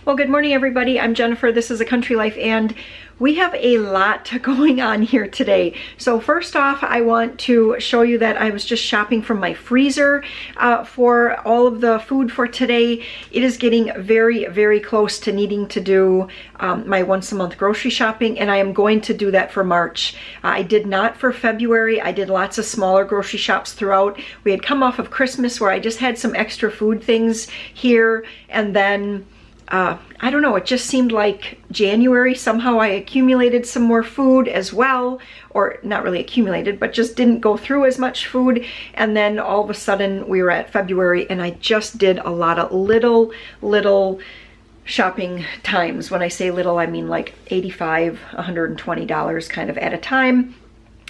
Well, good morning, everybody. I'm Jennifer. This is A Country Life, and we have a lot going on here today. So first off, I want to show you that I was just shopping from my freezer for all of the food for today. It is getting very, very close to needing to do my once a month grocery shopping, and I am going to do that for March. I did not for February. I did lots of smaller grocery shops throughout. We had come off of Christmas where I just had some extra food things here, and then I don't know, it just seemed like January, somehow I accumulated some more food as well, or not really accumulated, but just didn't go through as much food. And then all of a sudden we were at February and I just did a lot of little shopping times. When I say little, I mean like $85, $120 kind of at a time.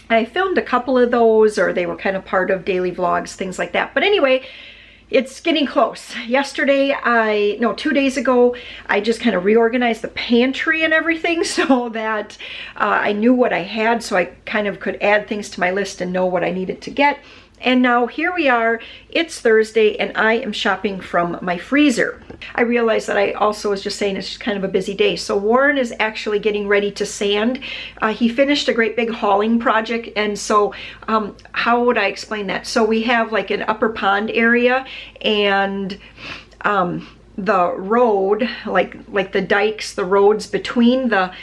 I filmed a couple of those, or they were kind of part of daily vlogs, things like that. But anyway, it's getting close. 2 days ago, I just kind of reorganized the pantry and everything so that I knew what I had, so I kind of could add things to my list and know what I needed to get. And now here we are, it's Thursday, and I am shopping from my freezer. I realized that I also was just saying it's just kind of a busy day. So Warren is actually getting ready to sand. He finished a great big hauling project, and so how would I explain that? So we have like an upper pond area, and the road, like the dikes, the roads between the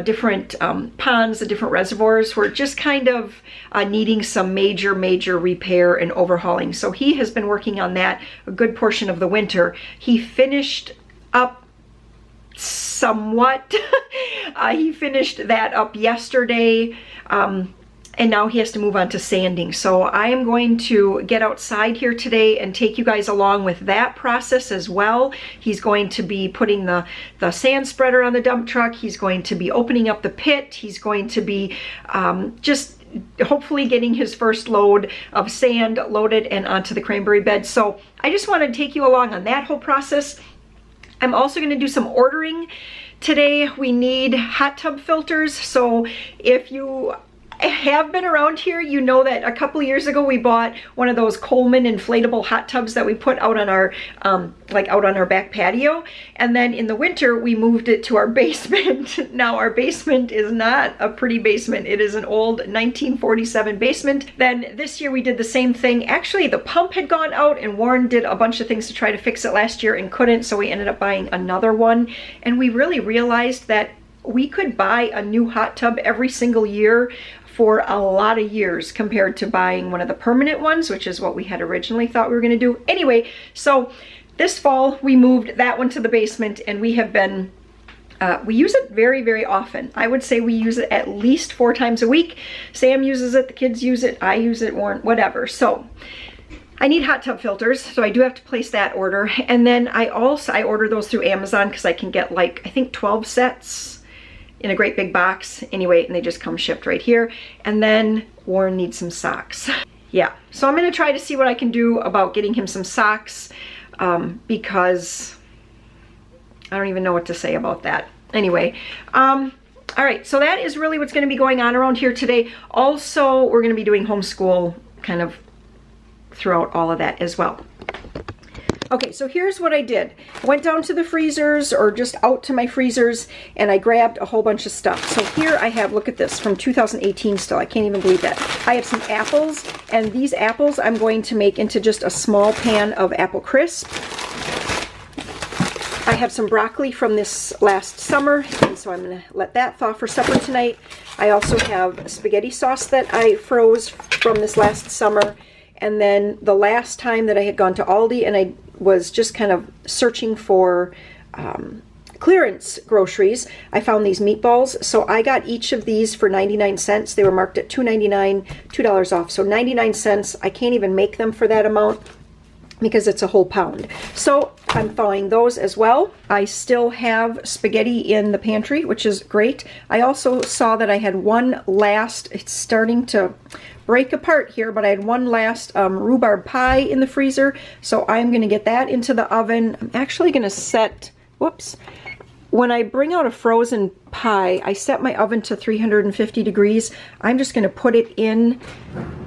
different ponds, the different reservoirs, were just kind of needing some major repair and overhauling. So he has been working on that a good portion of the winter. He finished up somewhat. He finished that up yesterday. And now he has to move on to sanding. So I am going to get outside here today and take you guys along with that process as well. He's going to be putting the sand spreader on the dump truck. He's going to be opening up the pit. He's going to be just hopefully getting his first load of sand loaded and onto the cranberry bed. So I just want to take you along on that whole process. I'm also going to do some ordering today. We need hot tub filters. So if you have been around here, you know that a couple years ago we bought one of those Coleman inflatable hot tubs that we put out on our out on our back patio, and then in the winter we moved it to our basement. Now our basement is not a pretty basement. It is an old 1947 basement. Then this year we did the same thing. Actually, the pump had gone out and Warren did a bunch of things to try to fix it last year and couldn't, so we ended up buying another one. And we really realized that we could buy a new hot tub every single year for a lot of years compared to buying one of the permanent ones, which is what we had originally thought we were going to do. Anyway, so this fall we moved that one to the basement, and we have been we use it very often. I would say we use it at least 4 times a week. Sam uses it, the kids use it, I use it, Warren, whatever. So I need hot tub filters, so I do have to place that order. And then I order those through Amazon because I can get like, I think 12 sets in a great big box anyway, and they just come shipped right here. And then Warren needs some socks. Yeah, so I'm gonna try to see what I can do about getting him some socks because I don't even know what to say about that. Anyway, all right, so that is really what's gonna be going on around here today. Also, we're gonna be doing homeschool kind of throughout all of that as well. Okay, so here's what I did. I went down to the freezers, or just out to my freezers, and I grabbed a whole bunch of stuff. So here I have, look at this, from 2018 still. I can't even believe that. I have some apples, and these apples I'm going to make into just a small pan of apple crisp. I have some broccoli from this last summer, and so I'm going to let that thaw for supper tonight. I also have spaghetti sauce that I froze from this last summer. And then the last time that I had gone to Aldi and I was just kind of searching for clearance groceries, I found these meatballs. So I got each of these for 99 cents. They were marked at $2.99, $2 off. So 99 cents. I can't even make them for that amount because it's a whole pound. So I'm thawing those as well. I still have spaghetti in the pantry, which is great. I also saw that I had one last, it's starting to break apart here, but I had one last rhubarb pie in the freezer, so I'm gonna get that into the oven. I'm actually gonna set, whoops, when I bring out a frozen pie, I set my oven to 350 degrees. I'm just gonna put it in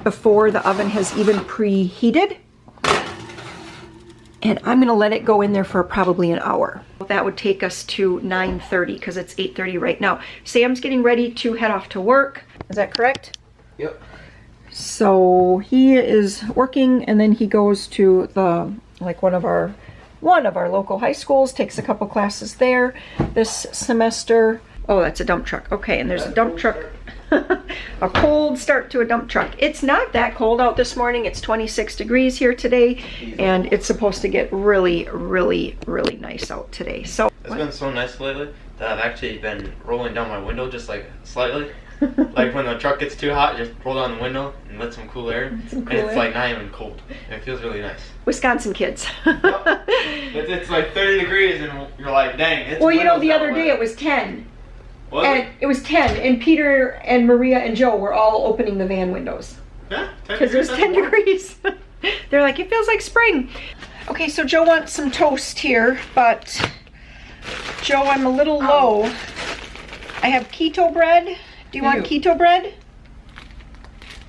before the oven has even preheated. And I'm gonna let it go in there for probably an hour. That would take us to 9:30 because it's 8:30 right now. Sam's getting ready to head off to work. Is that correct? Yep. So he is working and then he goes to the, like one of our local high schools, takes a couple classes there this semester. Oh, that's a dump truck. Okay, and there's a dump truck. A cold start to a dump truck. It's not that cold out this morning. It's 26 degrees here today, and it's supposed to get really, really, really nice out today. So it's been so nice lately that I've actually been rolling down my window just like slightly. Like when the truck gets too hot, just roll down the window and let some cool air. And it's like not even cold. It feels really nice. Wisconsin kids. Yep. It's like 30 degrees and you're like, dang. It's well, you know, the other day it was 10. And it was 10, and Peter and Maria and Joe were all opening the van windows. Yeah, because there's 10 degrees. They're like, it feels like spring. Okay, so Joe wants some toast here, but Joe, I'm a little low. I have keto bread. Do you want keto bread?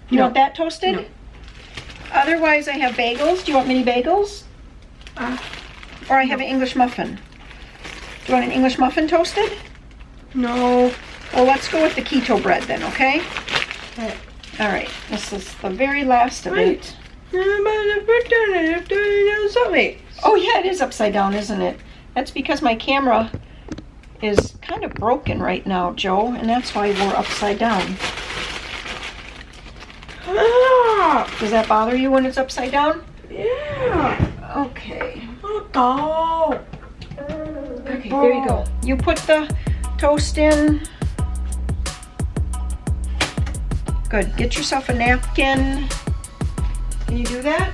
You want that toasted? No. Otherwise, I have bagels. Do you want mini bagels? Or I have an English muffin. Do you want an English muffin toasted? No. Well, let's go with the keto bread then, okay? Okay. All right, this is the very last of it. Oh yeah, it is upside down, isn't it? That's because my camera is kind of broken right now, Joe, and that's why we're upside down. Does that bother you when it's upside down? Yeah. Okay. Oh. Okay, there you go. You put the toast in. Good. Get yourself a napkin. Can you do that?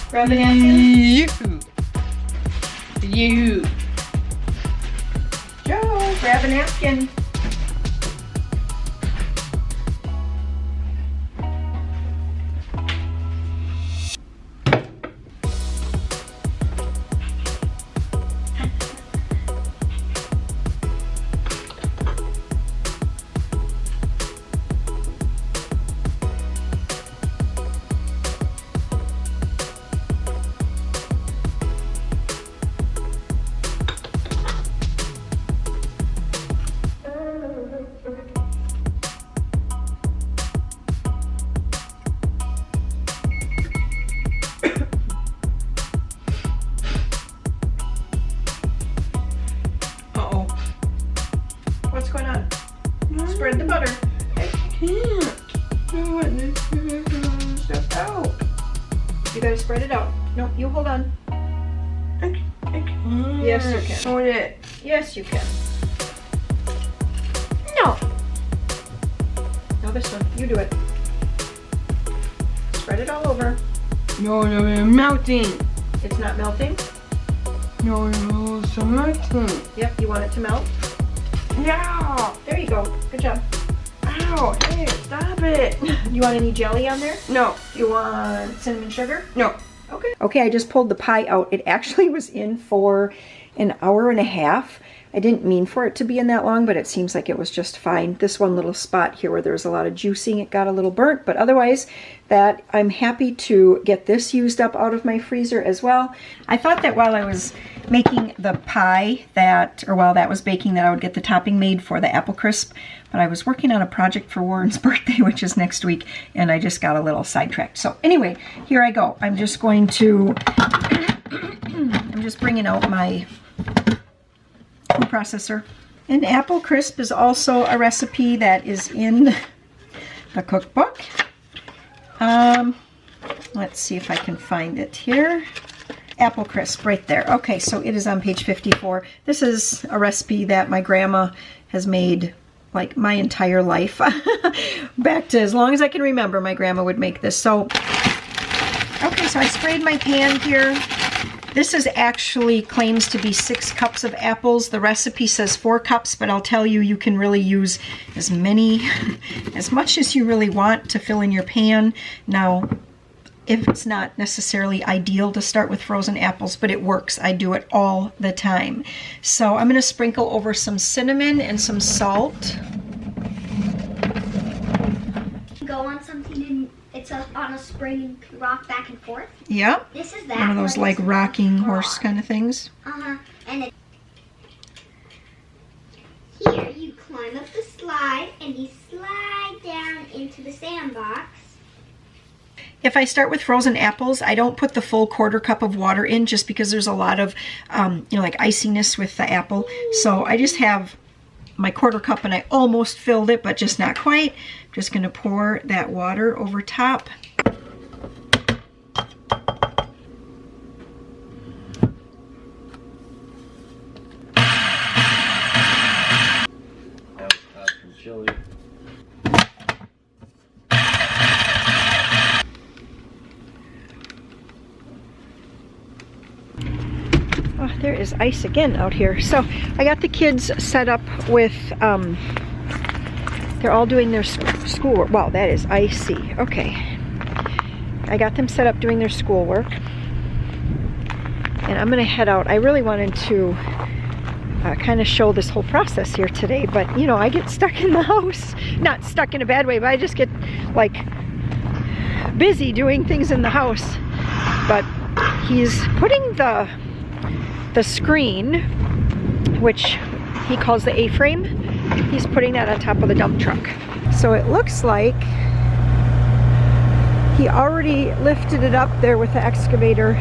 Grab a napkin. You. Joe, grab a napkin. What's going on? Spread the butter. I can't. I want this stuff out. You gotta spread it out. No, you hold on. I can't. Yes, you can. Hold it. Yes, you can. No. Now this one. You do it. Spread it all over. No, it's melting. It's not melting? No, it's melting. Yep, you want it to melt? Yeah. There you go. Good job. Ow. Hey, stop it. You want any jelly on there? No. You want cinnamon sugar? No. Okay. Okay, I just pulled the pie out. It actually was in for an hour and a half. I didn't mean for it to be in that long, but it seems like it was just fine. This one little spot here where there was a lot of juicing, it got a little burnt, but otherwise that I'm happy to get this used up out of my freezer as well. I thought that while I was making the pie while that was baking, that I would get the topping made for the apple crisp, but I was working on a project for Warren's birthday, which is next week, and I just got a little sidetracked. So anyway, here I go. I'm just going to, I'm just bringing out my food processor. And apple crisp is also a recipe that is in the cookbook. Let's see if I can find it here. Apple crisp right there. Okay, so it is on page 54. This is a recipe that my grandma has made like my entire life. Back to as long as I can remember, my grandma would make this. So, okay, so I sprayed my pan here. This is actually claims to be 6 cups of apples. The recipe says 4 cups, but I'll tell you, you can really use as much as you really want to fill in your pan. Now, if it's not necessarily ideal to start with frozen apples, but it works. I do it all the time. So I'm gonna sprinkle over some cinnamon and some salt. Go on something and It's on a spring and can rock back and forth. Yep. This is that. One of those like rocking horse kind of things. And here you climb up the slide and you slide down into the sandbox. If I start with frozen apples, I don't put the full 1/4 cup of water in just because there's a lot of, like iciness with the apple. So I just have my 1/4 cup and I almost filled it, but just not quite. I'm just gonna pour that water over top. Chili. Oh, there is ice again out here. So I got the kids set up with, they're all doing their schoolwork. Wow, that is icy. Okay. I got them set up doing their schoolwork. And I'm gonna head out. I really wanted to kind of show this whole process here today, but you know, I get stuck in the house. Not stuck in a bad way, but I just get like busy doing things in the house. But he's putting the screen, which he calls the A-frame, he's putting that on top of the dump truck. So it looks like he already lifted it up there with the excavator,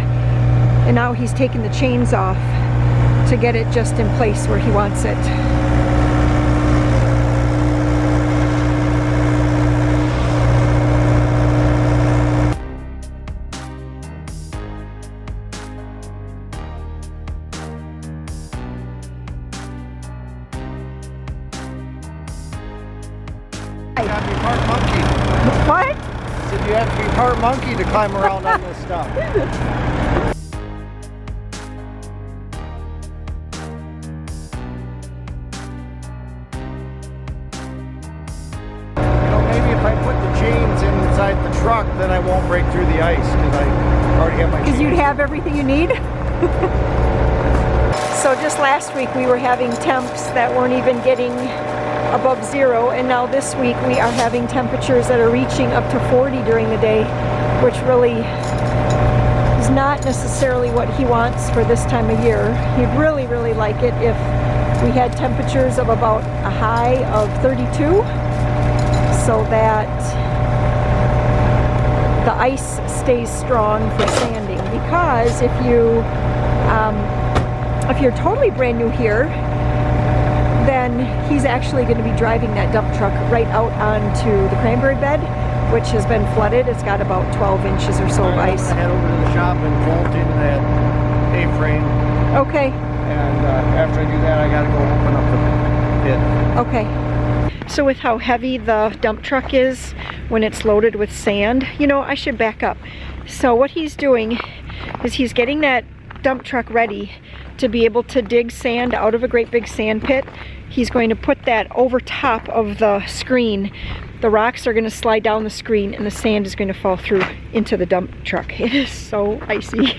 and now he's taking the chains off to get it just in place where he wants it. You have to be part monkey. What? So you have to be part monkey to climb around on this stuff. Maybe if I put the chains inside the truck, then I won't break through the ice because I already have my chains. Because you'd have everything you need? So just last week we were having temps that weren't even getting above 0, and now this week we are having temperatures that are reaching up to 40 during the day, which really is not necessarily what he wants for this time of year. He'd really, really like it if we had temperatures of about a high of 32, so that the ice stays strong for sanding. Because if you're totally brand new here, then he's actually going to be driving that dump truck right out onto the cranberry bed, which has been flooded. It's got about 12 inches or so of ice. I'm gonna head over to the shop and bolt in that A-frame. Okay. And after I do that, I gotta go open up the pit. Okay. So with how heavy the dump truck is when it's loaded with sand, you know, I should back up. So what he's doing is he's getting that dump truck ready to be able to dig sand out of a great big sand pit. He's going to put that over top of the screen. The rocks are going to slide down the screen and the sand is going to fall through into the dump truck. It is so icy.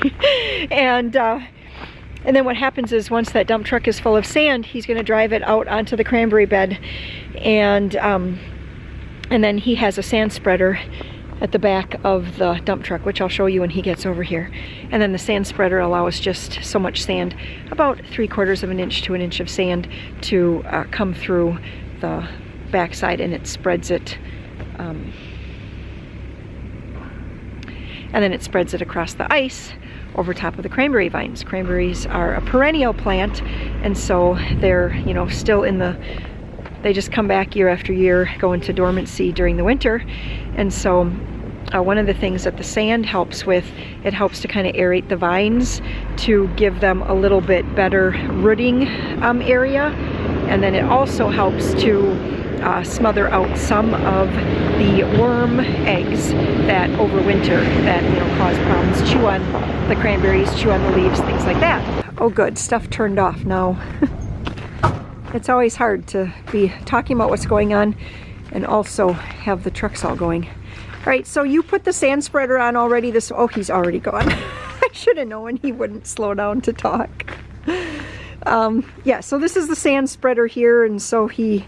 And then what happens is once that dump truck is full of sand, he's going to drive it out onto the cranberry bed, and then he has a sand spreader at the back of the dump truck, which I'll show you when he gets over here. And then the sand spreader allows just so much sand, about 3/4 of an inch to an inch of sand, to come through the backside, and it spreads it, and then it spreads it across the ice over top of the cranberry vines. Cranberries are a perennial plant, and so they're, you know, still in the, they just come back year after year, go into dormancy during the winter. And so one of the things that the sand helps with, it helps to kind of aerate the vines to give them a little bit better rooting area. And then it also helps to smother out some of the worm eggs that overwinter, that, you know, cause problems, chew on the cranberries, chew on the leaves, things like that. Oh good, stuff turned off now. It's always hard to be talking about what's going on and also have the trucks all going. All right, so you put the sand spreader on already. Oh, he's already gone. I should have known he wouldn't slow down to talk. Yeah, so this is the sand spreader here, and so he,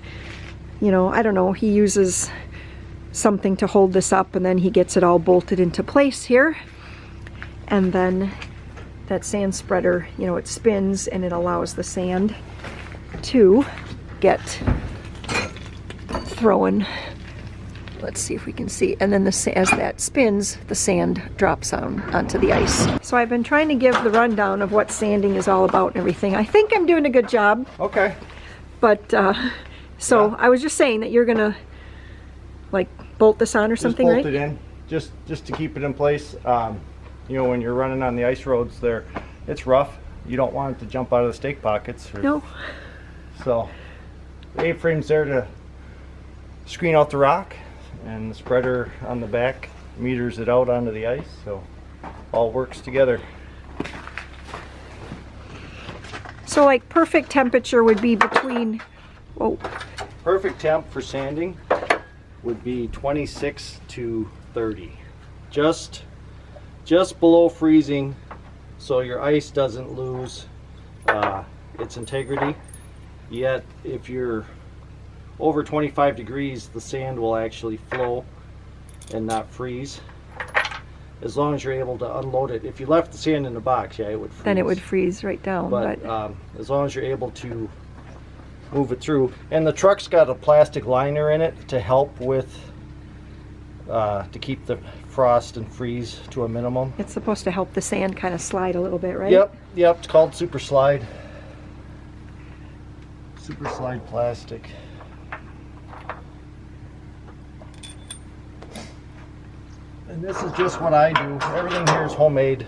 you know, I don't know, he uses something to hold this up, and then he gets it all bolted into place here. And then that sand spreader, you know, it spins and it allows the sand to get thrown. Let's see if we can see. And then as that spins, the sand drops onto the ice. So I've been trying to give the rundown of what sanding is all about and everything. I think I'm doing a good job. Okay. But, so yeah. I was just saying that you're gonna, like, bolt this on or something, right? Just bolt it in, just to keep it in place. You know, when you're running on the ice roads there, it's rough. You don't want it to jump out of the stake pockets. No. So, the A-frame's there to screen out the rock, and the spreader on the back meters it out onto the ice, so all works together. So like perfect temperature would be between, whoa. Perfect temp for sanding would be 26 to 30. Just below freezing, so your ice doesn't lose its integrity. Yet if you're over 25 degrees, the sand will actually flow and not freeze, as long as you're able to unload it. If you left the sand in the box, yeah, it would freeze. Then it would freeze right down. But as long as you're able to move it through. And the truck's got a plastic liner in it to help with, to keep the frost and freeze to a minimum. It's supposed to help the sand kind of slide a little bit, right? Yep, it's called Super Slide. Super Slide plastic. And this is just what I do. Everything here is homemade.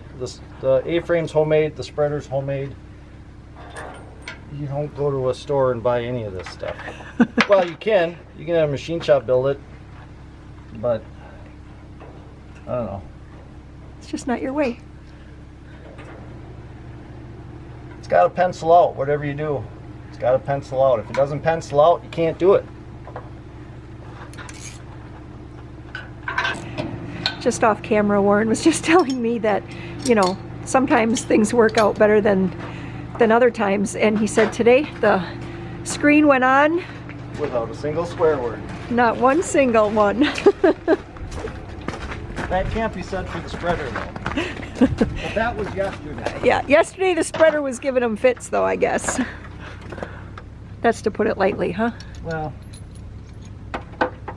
The A-frame's homemade, the spreader's homemade. You don't go to a store and buy any of this stuff. Well, you can have a machine shop build it, but I don't know. It's just not your way. It's got to pencil out, whatever you do. It's got to pencil out. If it doesn't pencil out, you can't do it. Just off camera, Warren was just telling me that, you know, sometimes things work out better than other times, and he said today the screen went on without a single swear word. Not one single one. That can't be said for the spreader though. But that was yesterday. Yeah, yesterday the spreader was giving him fits though, I guess. That's to put it lightly, huh? Well,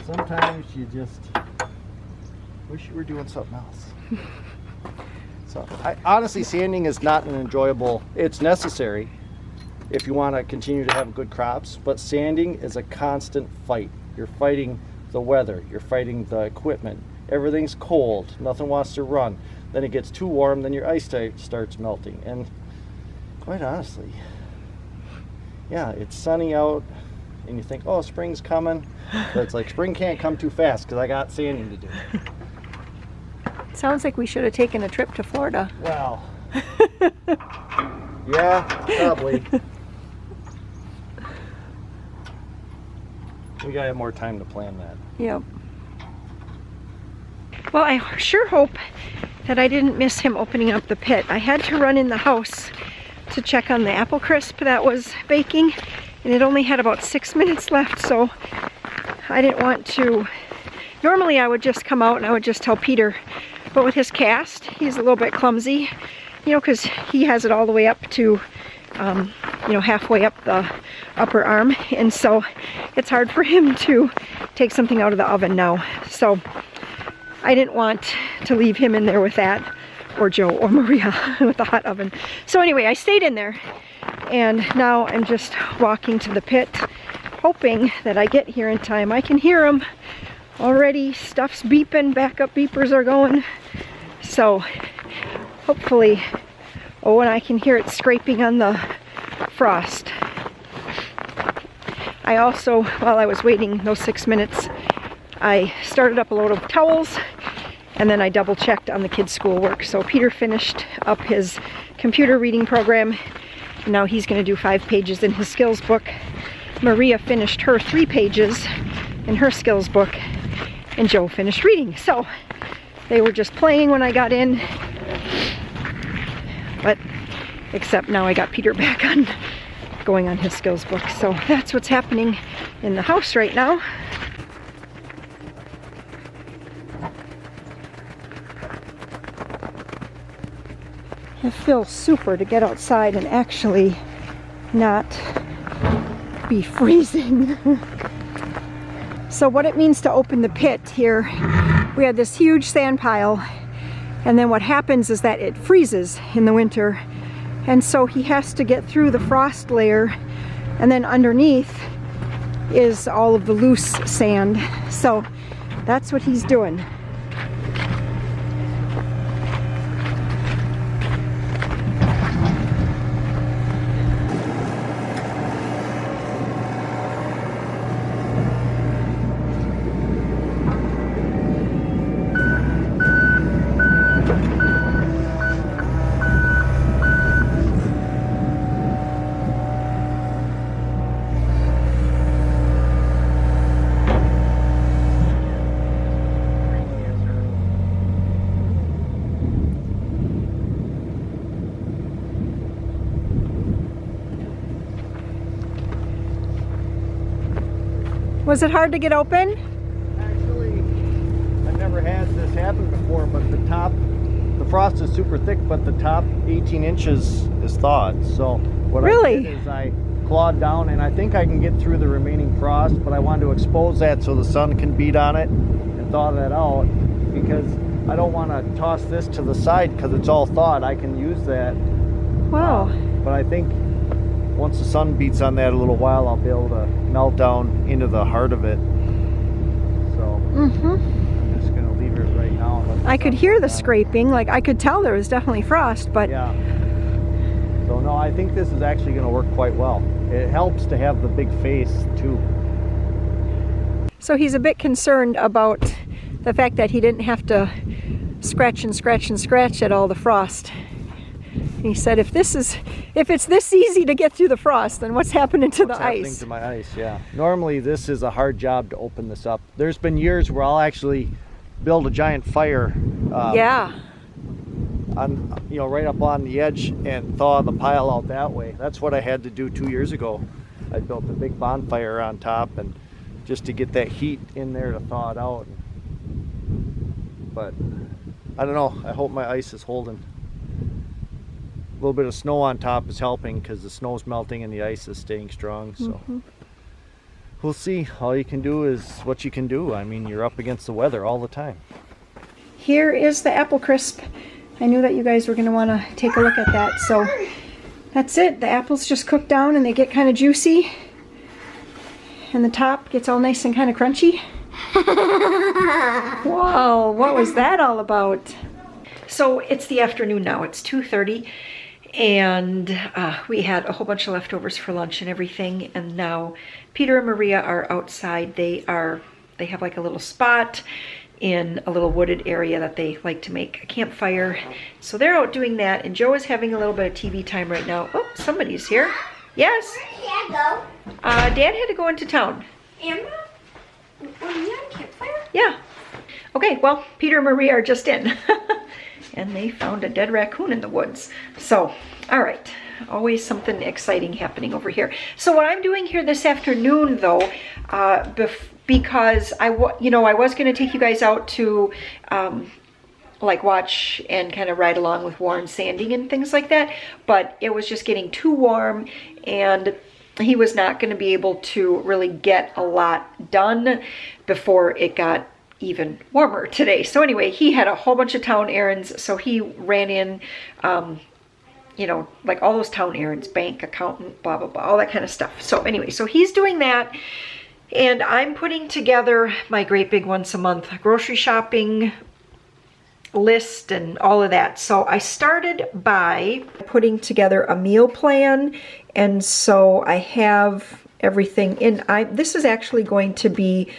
sometimes you just wish you were doing something else. So, honestly, sanding is not an enjoyable, it's necessary if you want to continue to have good crops, but sanding is a constant fight. You're fighting the weather, you're fighting the equipment. Everything's cold, nothing wants to run. Then it gets too warm, then your ice starts melting. And quite honestly, yeah, it's sunny out, and you think, oh, spring's coming. But it's like, spring can't come too fast because I got sanding to do. Sounds like we should have taken a trip to Florida. Well, yeah, probably. We gotta have more time to plan that. Yep. Well, I sure hope that I didn't miss him opening up the pit. I had to run in the house to check on the apple crisp that was baking, and it only had about 6 minutes left, so I didn't want to. Normally I would just come out and I would just tell Peter, but with his cast, he's a little bit clumsy, you know, because he has it all the way up to, you know, halfway up the upper arm, and so it's hard for him to take something out of the oven now. So I didn't want to leave him in there with that, or Joe or Maria with the hot oven. So anyway, I stayed in there, and now I'm just walking to the pit, hoping that I get here in time. I can hear them already. Stuff's beeping, backup beepers are going. So hopefully, oh, and I can hear it scraping on the frost. I also, while I was waiting those 6 minutes, I started up a load of towels, and then I double checked on the kids' schoolwork. So Peter finished up his computer reading program, and now he's going to do 5 pages in his skills book. Maria finished her 3 pages in her skills book, and Joe finished reading. So they were just playing when I got in, but except now I got Peter back on going on his skills book. So that's what's happening in the house right now. It feels super to get outside and actually not be freezing. So what it means to open the pit here, we had this huge sand pile, and then what happens is that it freezes in the winter, and so he has to get through the frost layer, and then underneath is all of the loose sand. So that's what he's doing. Was it hard to get open? Actually, I've never had this happen before, but the frost is super thick, but the top 18 inches is thawed. So what I did is I clawed down, and I think I can get through the remaining frost, but I wanted to expose that so the sun can beat on it and thaw that out, because I don't want to toss this to the side because it's all thawed. I can use that. Wow. But I think once the sun beats on that a little while, I'll be able to melt down into the heart of it. So I'm just going to leave it right now. I could hear the scraping, like I could tell there was definitely frost, but yeah. So no, I think this is actually going to work quite well. It helps to have the big face too. So he's a bit concerned about the fact that he didn't have to scratch and scratch and scratch at all the frost. He said, if it's this easy to get through the frost, then what's happening to the ice? Happening to my ice, yeah. Normally this is a hard job to open this up. There's been years where I'll actually build a giant fire. Yeah. On, you know, right up on the edge and thaw the pile out that way. That's what I had to do 2 years ago. I built a big bonfire on top, and just to get that heat in there to thaw it out. But I don't know. I hope my ice is holding. A little bit of snow on top is helping because the snow's melting and the ice is staying strong. So we'll see. All you can do is what you can do. I mean, you're up against the weather all the time. Here is the apple crisp. I knew that you guys were going to want to take a look at that. So that's it. The apples just cook down and they get kind of juicy. And the top gets all nice and kind of crunchy. Whoa, what was that all about? So it's the afternoon now. It's 2:30. And we had a whole bunch of leftovers for lunch and everything, and now Peter and Maria are outside. They have like a little spot in a little wooded area that they like to make a campfire, so they're out doing that, and Joe is having a little bit of TV time right now. Oh, somebody's here. Yes? Where did Dad go? Dad had to go into town. Amber? Were you on campfire? Yeah. Okay, well, Peter and Maria are just in. And they found a dead raccoon in the woods. So, all right, always something exciting happening over here. So what I'm doing here this afternoon, though, because I was going to take you guys out to like watch and kind of ride along with Warren sanding and things like that, but it was just getting too warm, and he was not going to be able to really get a lot done before it got even warmer today. So anyway, he had a whole bunch of town errands, so he ran in, like all those town errands, bank, accountant, blah, blah, blah, all that kind of stuff. So anyway, so he's doing that, and I'm putting together my great big once a month grocery shopping list and all of that. So I started by putting together a meal plan, and so I have everything in. This is actually going to be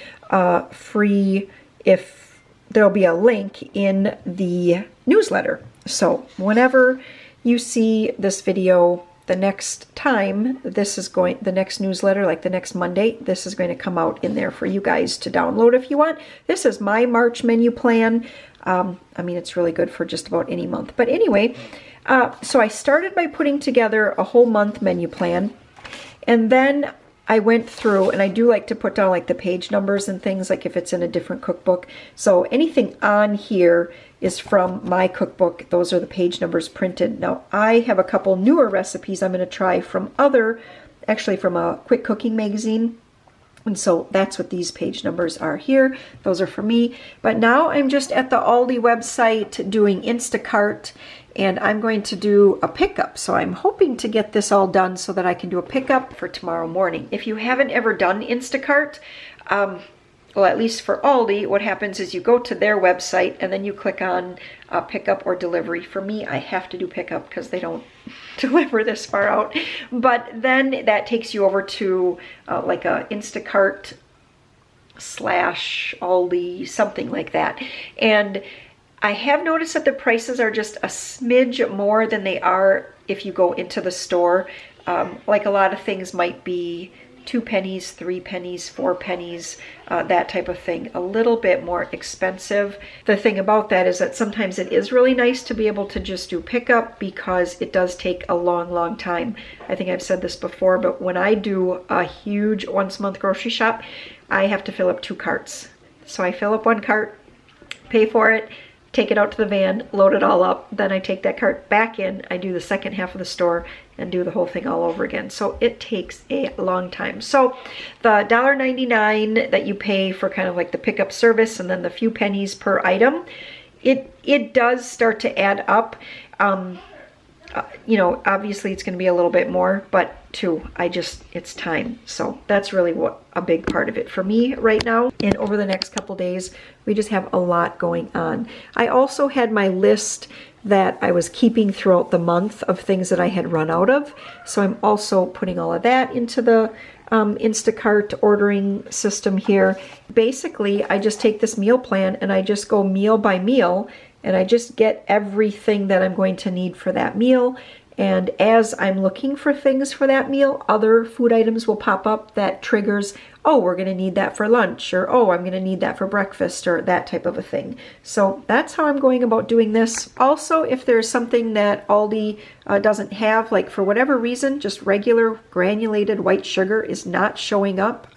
free. If there'll be a link in the newsletter. So whenever you see this video the next time, the next newsletter, like the next Monday, this is going to come out in there for you guys to download if you want. This is my March menu plan. I mean, it's really good for just about any month. But anyway, so I started by putting together a whole month menu plan, and then I went through, and I do like to put down like the page numbers and things, like if it's in a different cookbook. So anything on here is from my cookbook. Those are the page numbers printed. Now I have a couple newer recipes I'm going to try from actually from a quick cooking magazine. And so that's what these page numbers are here. Those are for me. But now I'm just at the Aldi website doing Instacart, and I'm going to do a pickup. So I'm hoping to get this all done so that I can do a pickup for tomorrow morning. If you haven't ever done Instacart, well, at least for Aldi, what happens is you go to their website and then you click on pickup or delivery. For me, I have to do pickup because they don't deliver this far out. But then that takes you over to like a Instacart / Aldi, something like that. And I have noticed that the prices are just a smidge more than they are if you go into the store. Like a lot of things might be 2 pennies, 3 pennies, 4 pennies, that type of thing. A little bit more expensive. The thing about that is that sometimes it is really nice to be able to just do pickup because it does take a long, long time. I think I've said this before, but when I do a huge once-a-month grocery shop, I have to fill up 2 carts. So I fill up 1 cart, pay for it, take it out to the van, load it all up, then I take that cart back in, I do the second half of the store, and do the whole thing all over again. So it takes a long time. So the $1.99 that you pay for kind of like the pickup service and then the few pennies per item, it does start to add up. You know, obviously it's going to be a little bit more, but it's time. So that's really what a big part of it for me right now. And over the next couple days, we just have a lot going on. I also had my list that I was keeping throughout the month of things that I had run out of. So I'm also putting all of that into the Instacart ordering system here. Basically, I just take this meal plan and I just go meal by meal, and I just get everything that I'm going to need for that meal. And as I'm looking for things for that meal, other food items will pop up that triggers, oh, we're going to need that for lunch, or oh, I'm going to need that for breakfast, or that type of a thing. So that's how I'm going about doing this. Also, if there's something that Aldi doesn't have, like for whatever reason, just regular granulated white sugar is not showing up,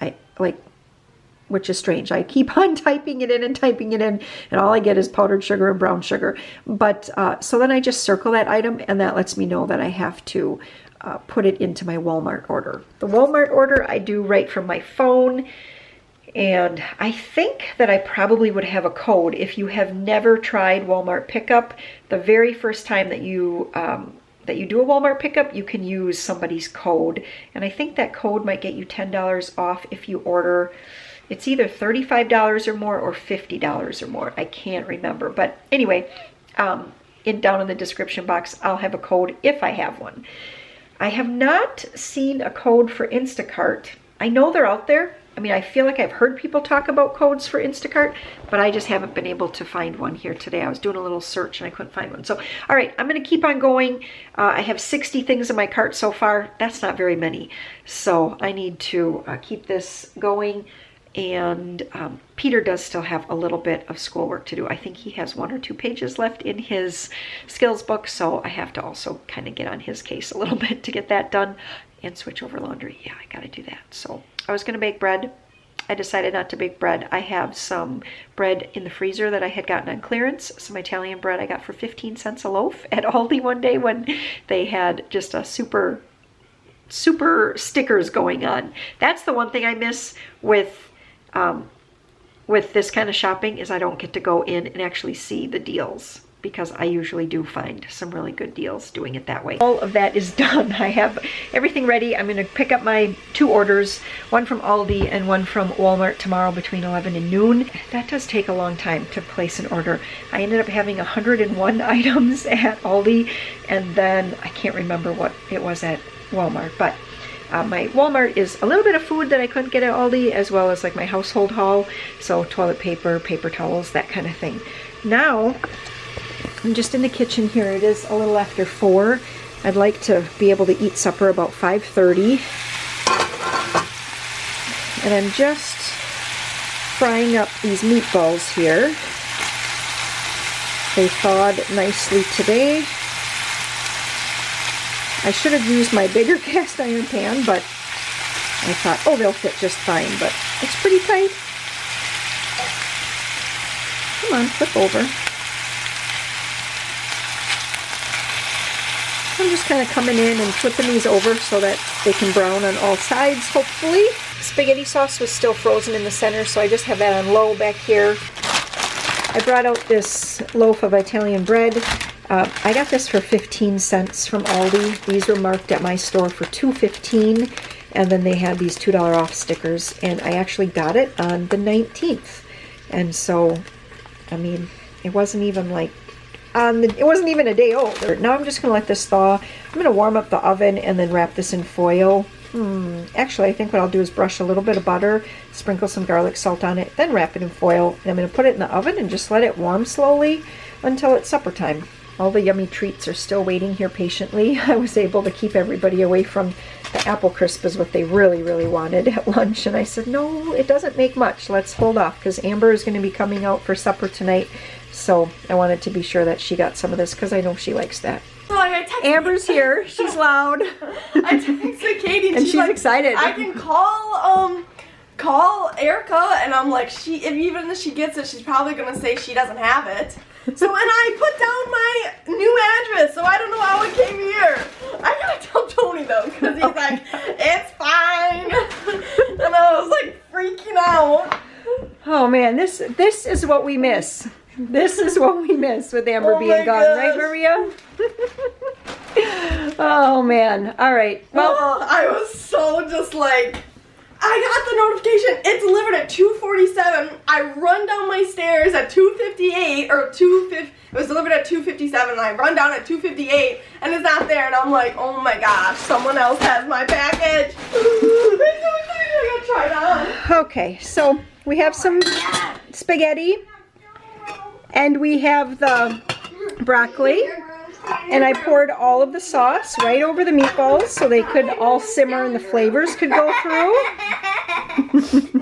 which is strange. I keep on typing it in, and all I get is powdered sugar and brown sugar. But so then I just circle that item, and that lets me know that I have to put it into my Walmart order. The Walmart order I do right from my phone, and I think that I probably would have a code. If you have never tried Walmart pickup, the very first time that you do a Walmart pickup, you can use somebody's code, and I think that code might get you $10 off if you order. It's either $35 or more or $50 or more. I can't remember. But anyway, down in the description box, I'll have a code if I have one. I have not seen a code for Instacart. I know they're out there. I mean, I feel like I've heard people talk about codes for Instacart, but I just haven't been able to find one here today. I was doing a little search and I couldn't find one. So, all right, I'm going to keep on going. I have 60 things in my cart so far. That's not very many. So I need to keep this going. And Peter does still have a little bit of schoolwork to do. I think he has 1 or 2 pages left in his skills book, so I have to also kind of get on his case a little bit to get that done and switch over laundry. Yeah, I got to do that. So I was going to bake bread. I decided not to bake bread. I have some bread in the freezer that I had gotten on clearance, some Italian bread I got for 15 cents a loaf at Aldi one day when they had just a super stickers going on. That's the one thing I miss with this kind of shopping, is I don't get to go in and actually see the deals, because I usually do find some really good deals doing it that way. All of that is done. I have everything ready. I'm going to pick up my 2 orders, one from Aldi and one from Walmart tomorrow between 11 and noon. That does take a long time to place an order. I ended up having 101 items at Aldi, and then I can't remember what it was at Walmart, but my Walmart is a little bit of food that I couldn't get at Aldi, as well as like my household haul, so toilet paper, paper towels, that kind of thing. Now, I'm just in the kitchen here. It is a little after 4. I'd like to be able to eat supper about 5:30. And I'm just frying up these meatballs here. They thawed nicely today. I should have used my bigger cast iron pan, but I thought, oh, they'll fit just fine, but it's pretty tight. Come on, flip over. I'm just kind of coming in and flipping these over so that they can brown on all sides, hopefully. Spaghetti sauce was still frozen in the center, so I just have that on low back here. I brought out this loaf of Italian bread. I got this for 15 cents from Aldi. These were marked at my store for $2.15, and then they had these $2 off stickers, and I actually got it on the 19th. And so, I mean, it wasn't even like it wasn't even a day old. Now I'm just gonna let this thaw. I'm gonna warm up the oven and then wrap this in foil. Actually, I think what I'll do is brush a little bit of butter, sprinkle some garlic salt on it, then wrap it in foil. And I'm gonna put it in the oven and just let it warm slowly until it's supper time. All the yummy treats are still waiting here patiently. I was able to keep everybody away from the apple crisp is what they really, really wanted at lunch. And I said, no, it doesn't make much. Let's hold off because Amber is going to be coming out for supper tonight. So I wanted to be sure that she got some of this because I know she likes that. Amber's here. She's loud. I texted Katie and she's like, excited. I can call Erica, and I'm like, even if she gets it, she's probably gonna say she doesn't have it. So and I put down my new address, so I don't know how it came here. I gotta tell Tony though, because he's like, it's fine. And I was like freaking out. Oh man, this is what we miss. This is what we miss with Amber being gone, right, Maria? Oh man. All right. Well, I was so just like, I got the notification. It's delivered at 2:47. I run down my stairs at 2:58 or 2:50. It was delivered at 2:57, and I run down at 2:58, and it's not there. And I'm like, oh my gosh, someone else has my package. I'm gonna try it on. Okay, so we have some spaghetti, and we have the broccoli. And I poured all of the sauce right over the meatballs so they could all simmer and the flavors could go through.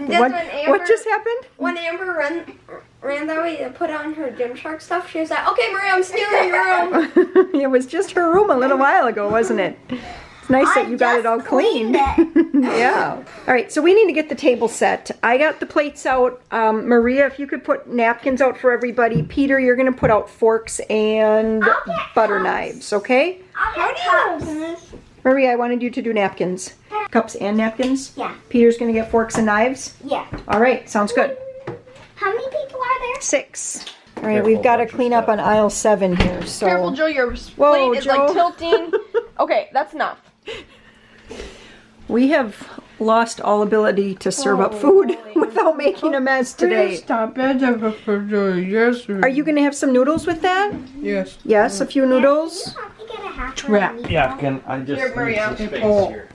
What just happened? When Amber ran that way to put on her Gymshark stuff, she was like, okay, Maria, I'm stealing your room. It was just her room a little while ago, wasn't it? It's nice that you got it all cleaned. Yeah. All right, so we need to get the table set. I got the plates out. Maria, if you could put napkins out for everybody. Peter, you're going to put out forks and butter knives, okay? Maria, I wanted you to do napkins. Cups and napkins? Yeah. Peter's going to get forks and knives? Yeah. All right, sounds good. How many people are there? 6. All right, we've got to clean up on aisle 7 here. So. Careful, Joe, your Whoa, plate is Joe. like tilting. Okay, that's enough. We have lost all ability to serve up food without making a mess today. Stop it. Yes. Are you going to have some noodles with that? Yes. Yes, a few noodles. You have to get a half Trap. one. Yeah, I just Here, Maria. need some space Oh. here.